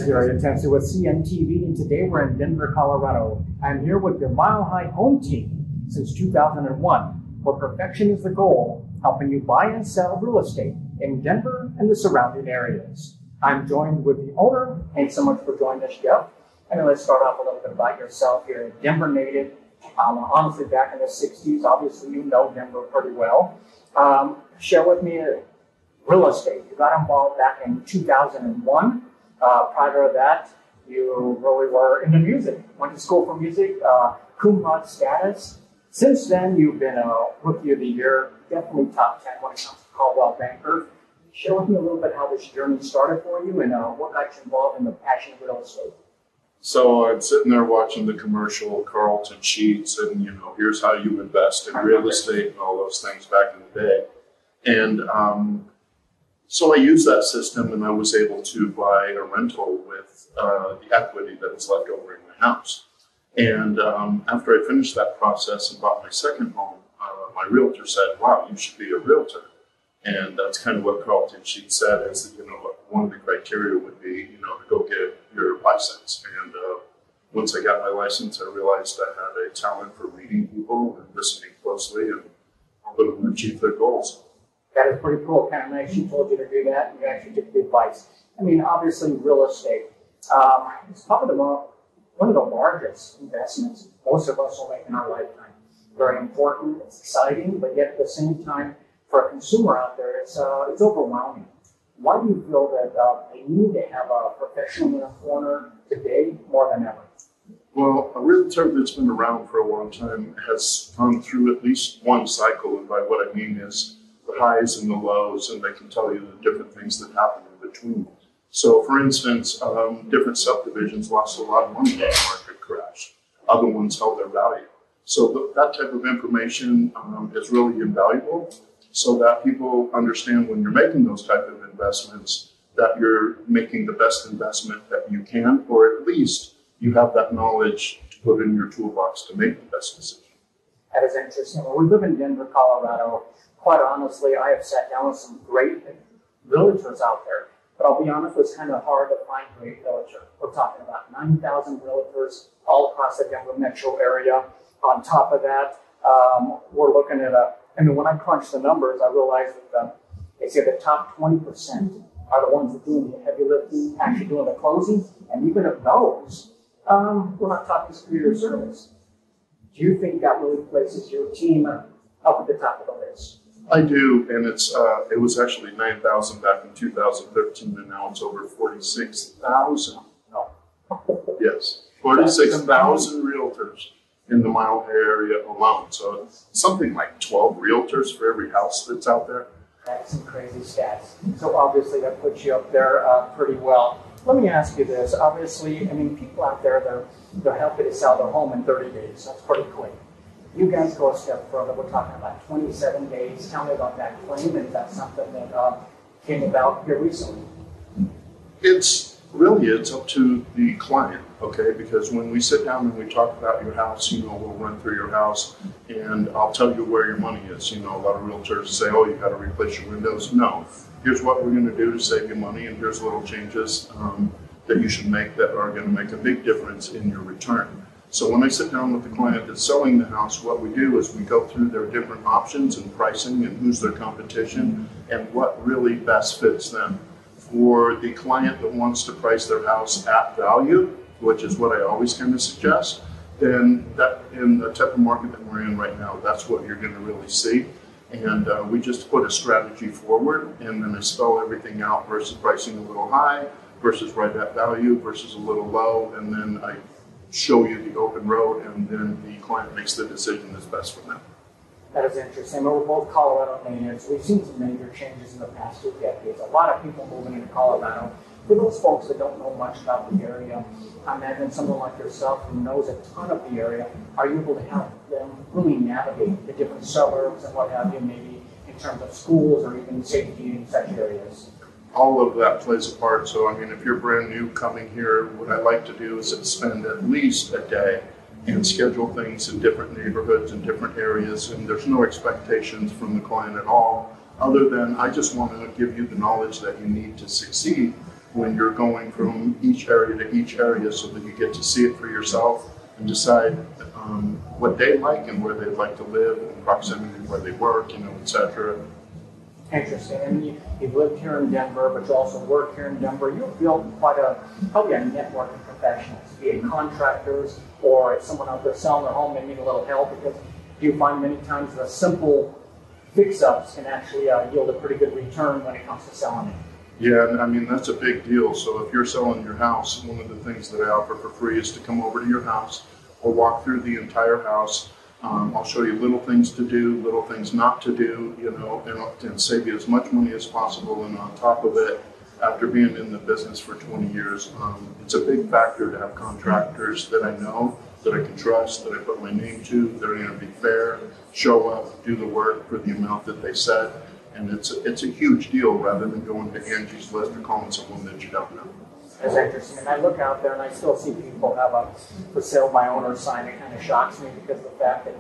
here at Atencio with CNTV, and today we're in Denver, Colorado. I'm here with your Mile High home team since 2001, where perfection is the goal, helping you buy and sell real estate in Denver and the surrounding areas. I'm joined with the owner. Thanks so much for joining us, Jeff. And let's start off a little bit about yourself. You're a Denver native. Honestly, back in the 60s, obviously you know Denver pretty well. Share with me real estate. You got involved back in 2001. Prior to that, you really were into music. Went to school for music, cum laude status. Since then, you've been a Rookie of the Year, definitely top 10 when it comes to Caldwell Banker. Share with me a little bit how this journey started for you and what got you involved in the passion of real estate. So I'm sitting there watching the commercial, Carlton Sheets, and here's how you invest in real estate and all those things back in the day. And so I used that system, and I was able to buy a rental with the equity that was left over in my house. And after I finished that process and bought my second home, my realtor said, "Wow, you should be a realtor." And that's kind of what Carlton Sheet said, is that, one of the criteria would be, to go get your license. And once I got my license, I realized I had a talent for reading people and listening closely and helping them achieve their goals. That is pretty cool. Kind of nice you told you to do that, and you actually took the advice. I mean, obviously, real estate is probably one of the largest investments most of us will make in our lifetime. Very important, it's exciting, but yet at the same time, for a consumer out there, it's overwhelming. Why do you feel that they need to have a professional in a corner today more than ever? Well, a realtor that's been around for a long time has gone through at least one cycle, and by what I mean is the highs and the lows, and they can tell you the different things that happen in between. So, for instance, different subdivisions lost a lot of money when the market crashed. Other ones held their value. So that type of information is really invaluable, so that people understand when you're making those type of investments that you're making the best investment that you can, or at least you have that knowledge to put in your toolbox to make the best decision. That is interesting. Well, we live in Denver, Colorado. Quite honestly, I have sat down with some great realtors out there, but I'll be honest, it's kind of hard to find a great realtor. We're talking about 9,000 realtors all across the Denver metro area. On top of that, we're looking at when I crunch the numbers, I realize that they say the top 20% are the ones that are doing the heavy lifting, actually doing the closing, and even of those, we're not talking superior service. Do you think that really places your team up at the top of the list? I do, and it was actually 9,000 back in 2013, and now it's over 46,000. No. Yes, 46,000 realtors in the Mile High area alone. So it's something like 12 realtors for every house that's out there. That's some crazy stats. So obviously that puts you up there pretty well. Let me ask you this. Obviously, people out there, they're happy to sell their home in 30 days. That's pretty quick. You guys go a step further. We're talking about 27 days. Tell me about that claim, and is that something that came about here recently? It's up to the client, okay? Because when we sit down and we talk about your house, we'll run through your house, and I'll tell you where your money is. A lot of realtors say, "Oh, you got to replace your windows." No. Here's what we're going to do to save you money, and here's little changes that you should make that are going to make a big difference in your return. So when I sit down with the client that's selling the house, what we do is we go through their different options and pricing and who's their competition and what really best fits them. For the client that wants to price their house at value, which is what I always kind of suggest, then that in the type of market that we're in right now, that's what you're going to really see. And we just put a strategy forward, and then I spell everything out versus pricing a little high, versus right at value, versus a little low, and then I show you the open road, and then the client makes the decision that's best for them. That is interesting. We're both Colorado natives. We've seen some major changes in the past 2 decades. A lot of people moving into Colorado. For those folks that don't know much about the area, I imagine someone like yourself who knows a ton of the area, are you able to help them really navigate the different suburbs and what have you, maybe in terms of schools or even safety in such areas? All of that plays a part. So, if you're brand new coming here, what I like to do is spend at least a day and schedule things in different neighborhoods and different areas, and there's no expectations from the client at all, other than I just want to give you the knowledge that you need to succeed. when you're going from each area to each area so that you get to see it for yourself and decide what they like and where they'd like to live, in proximity to where they work, etc. Interesting. And you've lived here in Denver, but you also work here in Denver. You've built probably a network of professionals, be it contractors or if someone out there selling their home, they need a little help, because you find many times the simple fix-ups can actually yield a pretty good return when it comes to selling it. Yeah, and I mean, that's a big deal. So if you're selling your house, one of the things that I offer for free is to come over to your house or walk through the entire house. I'll show you little things to do, little things not to do, and save you as much money as possible. And on top of it, after being in the business for 20 years, it's a big factor to have contractors that I know, that I can trust, that I put my name to, that are going to be fair, show up, do the work for the amount that they said. And it's a huge deal rather than going to Angie's List or calling someone that you don't know. That's interesting. And I look out there and I still see people have a for sale by owner sign. It kind of shocks me because of the fact that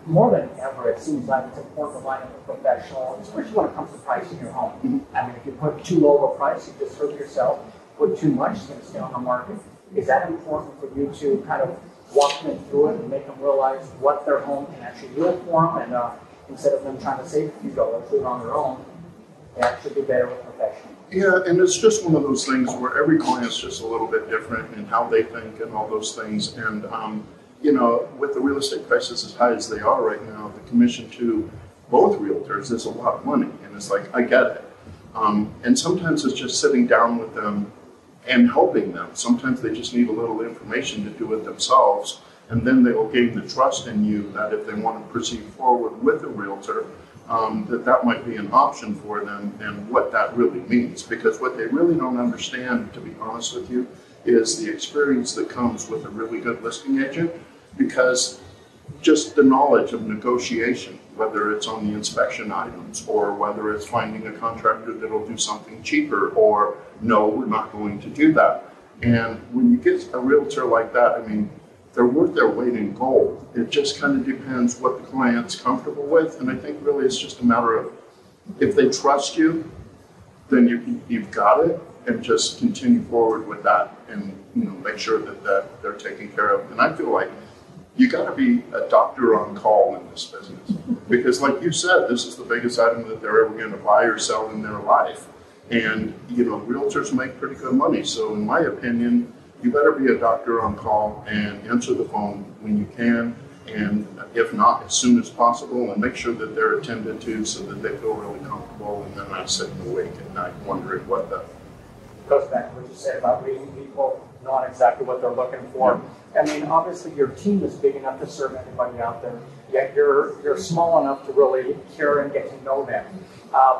more than ever, it seems like it's important to line up a professional, especially when it comes to pricing your home. Mm-hmm. I mean, if you put too low of a price, you just hurt yourself. Put too much, it's going to stay on the market. Is that important for you to kind of walk them through it and make them realize what their home can actually yield for them, and instead of them trying to save a few dollars do it on their own, they actually do better with professionals? Yeah, and it's just one of those things where every client's just a little bit different in how they think and all those things. And, with the real estate prices as high as they are right now, the commission to both realtors is a lot of money. And it's like, I get it. And sometimes it's just sitting down with them and helping them. Sometimes they just need a little information to do it themselves. And then they will gain the trust in you that if they want to proceed forward with a realtor, that might be an option for them, and what that really means. Because what they really don't understand, to be honest with you, is the experience that comes with a really good listing agent, because just the knowledge of negotiation, whether it's on the inspection items or whether it's finding a contractor that'll do something cheaper, or no, we're not going to do that. And when you get a realtor like that, I mean, they're worth their weight in gold. It just kind of depends what the client's comfortable with. And I think really it's just a matter of, if they trust you, then you've got it, and just continue forward with that, and make sure that they're taken care of. And I feel like you got to be a doctor on call in this business, because like you said, this is the biggest item that they're ever going to buy or sell in their life. And realtors make pretty good money. So in my opinion, you better be a doctor on call and answer the phone when you can, and if not, as soon as possible, and make sure that they're attended to so that they feel really comfortable, and they're not sitting awake at night wondering what the... Goes back to what you said about reading people, knowing exactly what they're looking for. I mean, obviously your team is big enough to serve anybody out there, yet you're small enough to really care and get to know them.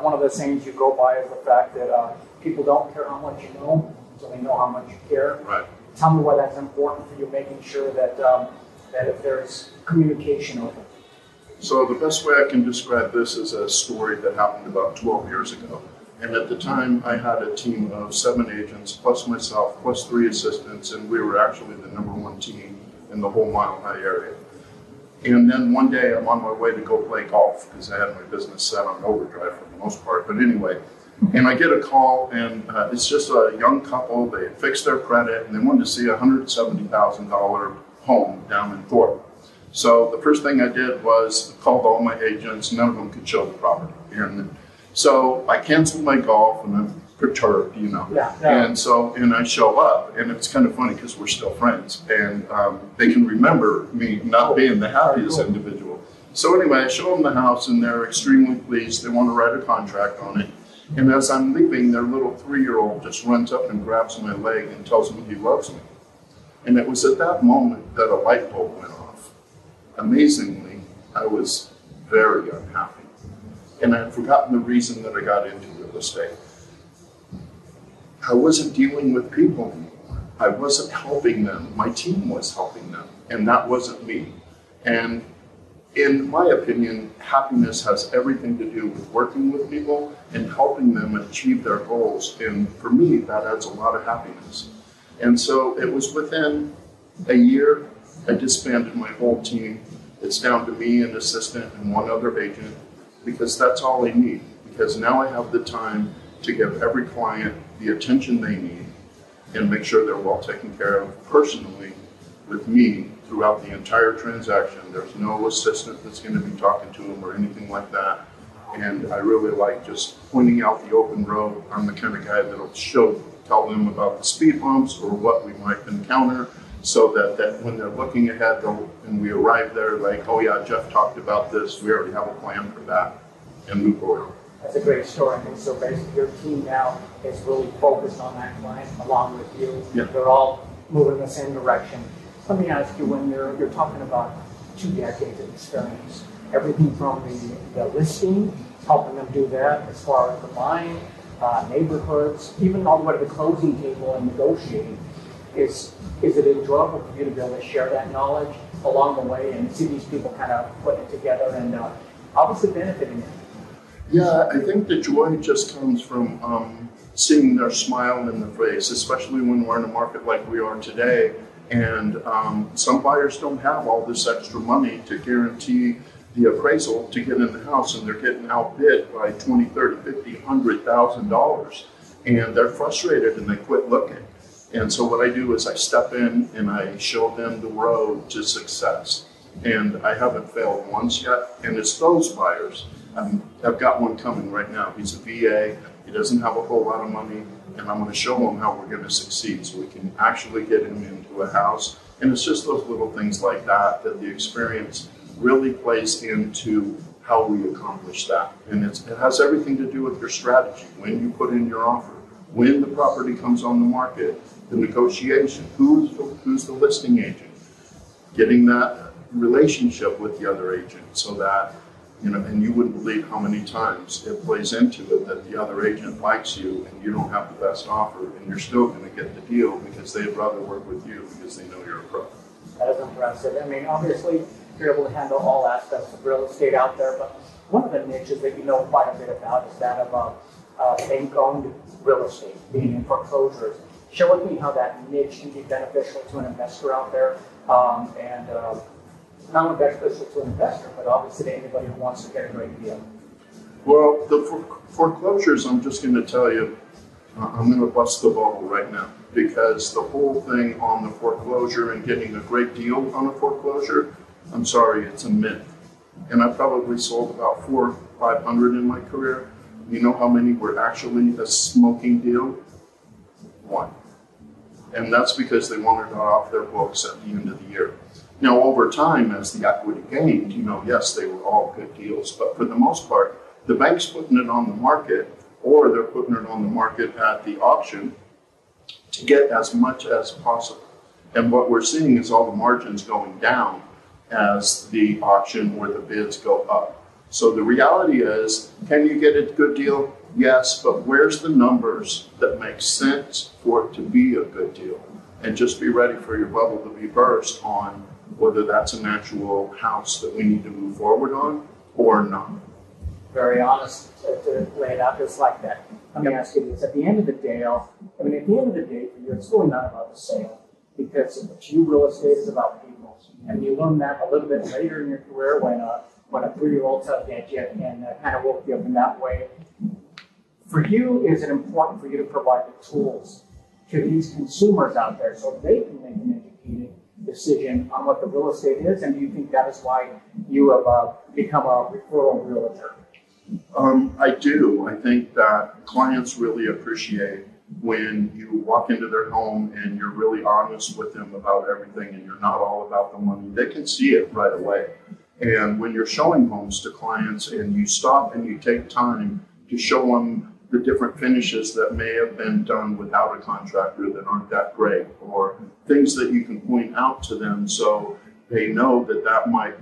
One of the things you go by is the fact that people don't care how much you know, so they know how much you care. Right. Tell me why that's important for you, making sure that that if there's communication open. So the best way I can describe this is a story that happened about 12 years ago. And at the time, I had a team of 7 agents, plus myself, plus 3 assistants, and we were actually the #1 team in the whole Mile High area. And then one day, I'm on my way to go play golf, because I had my business set on overdrive for the most part. But anyway, and I get a call, and it's just a young couple. They had fixed their credit, and they wanted to see a $170,000 home down in Thorpe. So the first thing I did was called all my agents. None of them could show the property. And so I canceled my golf, and I'm perturbed, Yeah. And I show up, and it's kind of funny because we're still friends, and they can remember me not being the happiest individual. So anyway, I show them the house, and they're extremely pleased. They want to write a contract on it. And as I'm leaving, their little 3-year-old just runs up and grabs my leg and tells me he loves me. And it was at that moment that a light bulb went off. Amazingly, I was very unhappy. And I had forgotten the reason that I got into real estate. I wasn't dealing with people anymore. I wasn't helping them. My team was helping them, and that wasn't me. And in my opinion, happiness has everything to do with working with people and helping them achieve their goals. And for me, that adds a lot of happiness. And so it was within a year, I disbanded my whole team. It's down to me, an assistant, and 1 other agent, because that's all I need. Because now I have the time to give every client the attention they need and make sure they're well taken care of personally with me throughout the entire transaction. There's no assistant that's going to be talking to them or anything like that. And I really like just pointing out the open road. I'm the kind of guy that'll tell them about the speed bumps or what we might encounter, so that when they're looking ahead and we arrive there, like, oh yeah, Jeff talked about this, we already have a plan for that, and move forward. That's a great story. And so basically your team now is really focused on that client along with you. Yeah. They're all moving in the same direction. Let me ask you, when you're talking about 2 decades of experience, everything from the listing, helping them do that as far as the buying, neighborhoods, even all the way to the closing table and negotiating, is it enjoyable for you to be able to share that knowledge along the way and see these people kind of putting it together and obviously benefiting it? Yeah, I think the joy just comes from seeing their smile in the face, especially when we're in a market like we are today. And some buyers don't have all this extra money to guarantee the appraisal to get in the house, and they're getting outbid by $20, $30, $50, $100,000, and they're frustrated and they quit looking. And so what I do is I step in and I show them the road to success. And I haven't failed once yet, and it's those buyers. I've got one coming right now. He's a VA. He doesn't have a whole lot of money, and I'm going to show him how we're going to succeed so we can actually get him into a house. And it's just those little things like that the experience really plays into how we accomplish that. And it has everything to do with your strategy, when you put in your offer, when the property comes on the market, the negotiation, who's the listing agent, getting that relationship with the other agent so that, and you wouldn't believe how many times it plays into it that the other agent likes you and you don't have the best offer and you're still going to get the deal because they'd rather work with you because they know you're a pro. That is impressive. I mean, obviously, you're able to handle all aspects of real estate out there, but one of the niches that you know quite a bit about is that of bank-owned real estate, being in foreclosures. Share with me how that niche can be beneficial to an investor out there, and not only beneficial to an investor, but obviously to anybody who wants to get a great deal. Well, the foreclosures, I'm just going to tell you, I'm going to bust the bubble right now, because the whole thing on the foreclosure and getting a great deal on a foreclosure, I'm sorry, it's a myth. And I probably sold about 400 or 500 in my career. You know how many were actually a smoking deal? 1. And that's because they wanted it off their books at the end of the year. Now, over time, as the equity gained, yes, they were all good deals. But for the most part, the bank's putting it on the market, or they're putting it on the market at the auction to get as much as possible. And what we're seeing is all the margins going down as the auction or the bids go up. So the reality is, can you get a good deal? Yes, but where's the numbers that make sense for it to be a good deal? And just be ready for your bubble to be burst on whether that's an actual house that we need to move forward on or not. Very honest to lay it out just like that. Let me ask you this. At the end of the day, for you, it's really not about the sale, because to you, real estate is about people. And you learn that a little bit later in your career when a 3-year-old tugged at you and kind of woke you up in that way. For you, is it important for you to provide the tools to these consumers out there so they can make an educated decision on what the real estate is? And do you think that is why you have become a referral realtor? I do. I think that clients really appreciate when you walk into their home and you're really honest with them about everything and you're not all about the money. They can see it right away. And when you're showing homes to clients and you stop and you take time to show them the different finishes that may have been done without a contractor that aren't that great, or things that you can point out to them so they know that that might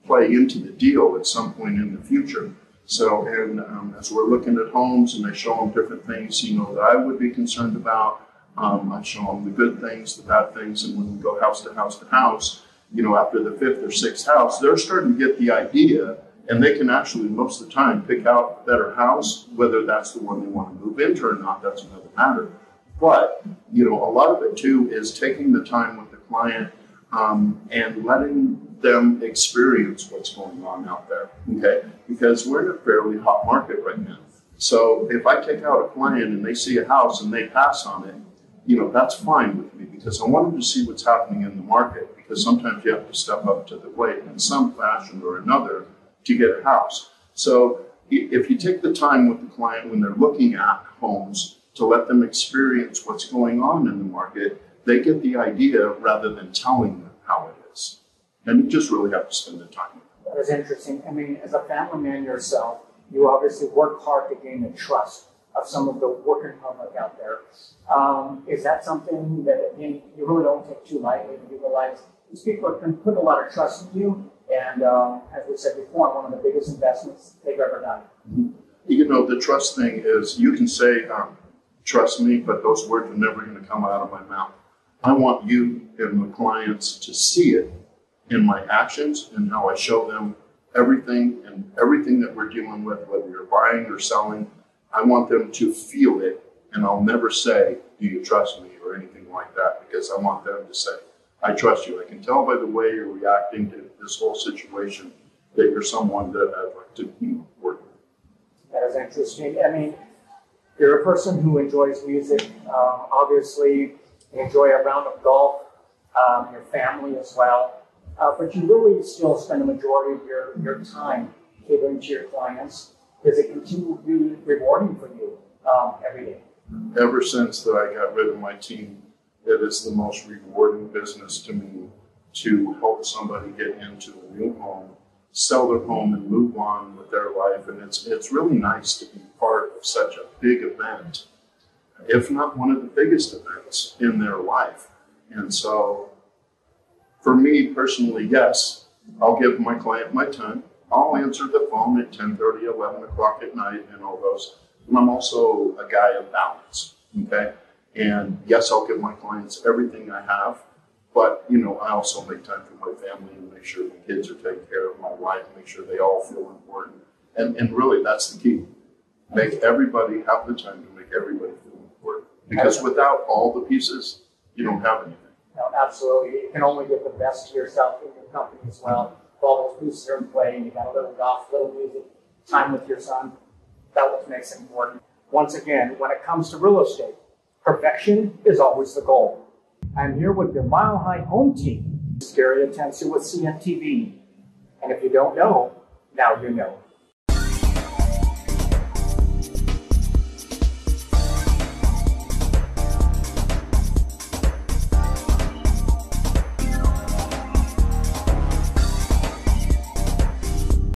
play into the deal at some point in the future. So, and as we're looking at homes and I show them different things, that I would be concerned about, I show them the good things, the bad things, and when we go house to house to house, after the 5th or 6th house, they're starting to get the idea, and they can actually, most of the time, pick out a better house. Whether that's the one they want to move into or not, that's another matter. But, a lot of it too is taking the time with the client and letting them experience what's going on out there, okay? Because we're in a fairly hot market right now. So if I take out a client and they see a house and they pass on it, you know, that's fine with me because I want them to see what's happening in the market, because sometimes you have to step up to the plate in some fashion or another to get a house. So if you take the time with the client when they're looking at homes to let them experience what's going on in the market, they get the idea rather than telling them how it is. And you just really have to spend the time with them. That is interesting. I mean, as a family man yourself, you obviously work hard to gain the trust of some of the working public out there. Is that something that you really don't take too lightly? You realize these people can put a lot of trust in you, and as we said before, one of the biggest investments they've ever done. Mm-hmm. You know, the trust thing is you can say, trust me, but those words are never going to come out of my mouth. I want you and the clients to see it in my actions and how I show them everything that we're dealing with, whether you're buying or selling. I want them to feel it, and I'll never say, do you trust me or anything like that, because I want them to say, I trust you. I can tell by the way you're reacting to this whole situation that you're someone that I'd like to work with. That is interesting. I mean, you're a person who enjoys music. Obviously, you enjoy a round of golf, your family as well. But you really still spend a majority of your time catering to your clients. Does it continue to be rewarding for you every day? Ever since that I got rid of my team, it is the most rewarding business to me to help somebody get into a new home, sell their home, and move on with their life. And it's really nice to be part of such a big event, if not one of the biggest events in their life. And so for me personally, yes, I'll give my client my time. I'll answer the phone at 10:30, 11 o'clock at night and all those. And I'm also a guy of balance, okay? And yes, I'll give my clients everything I have, but, you know, I also make time for my family and make sure my kids are taken care of, my wife, make sure they all feel important. And really, that's the key. Make everybody have the time to make everybody feel important. Because without all the pieces, you don't have anything. No, absolutely. You can only give the best to yourself and your company as well. If all those pieces are in play and you got a little golf, little music, time with your son, that what makes it important. Once again, when it comes to real estate, perfection is always the goal. I'm here with your Mile High home team, Atencio with CNTV. And if you don't know, now you know.